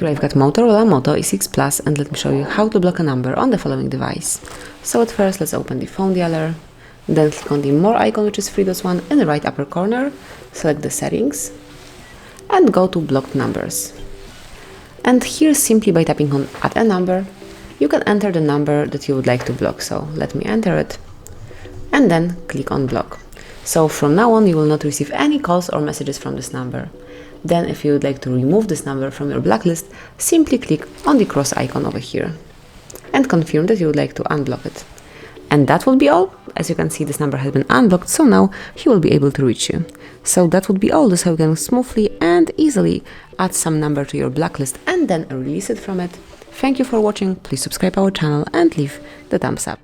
Here I've got Motorola Moto E6 Plus, and let me show you how to block a number on the following device. So at first, let's open the phone dialer, then click on the More icon, which is 3 dots one in the right upper corner, select the settings, and go to blocked numbers. And here, simply by tapping on Add a number, you can enter the number that you would like to block. So let me enter it, and then click on block. So from now on, you will not receive any calls or messages from this number. Then if you would like to remove this number from your blacklist, simply click on the cross icon over here and confirm that you would like to unblock it. And that would be all. As you can see, this number has been unblocked, so now he will be able to reach you. So that would be all. This is how you can smoothly and easily add some number to your blacklist and then release it from it. Thank you for watching. Please subscribe our channel and leave the thumbs up.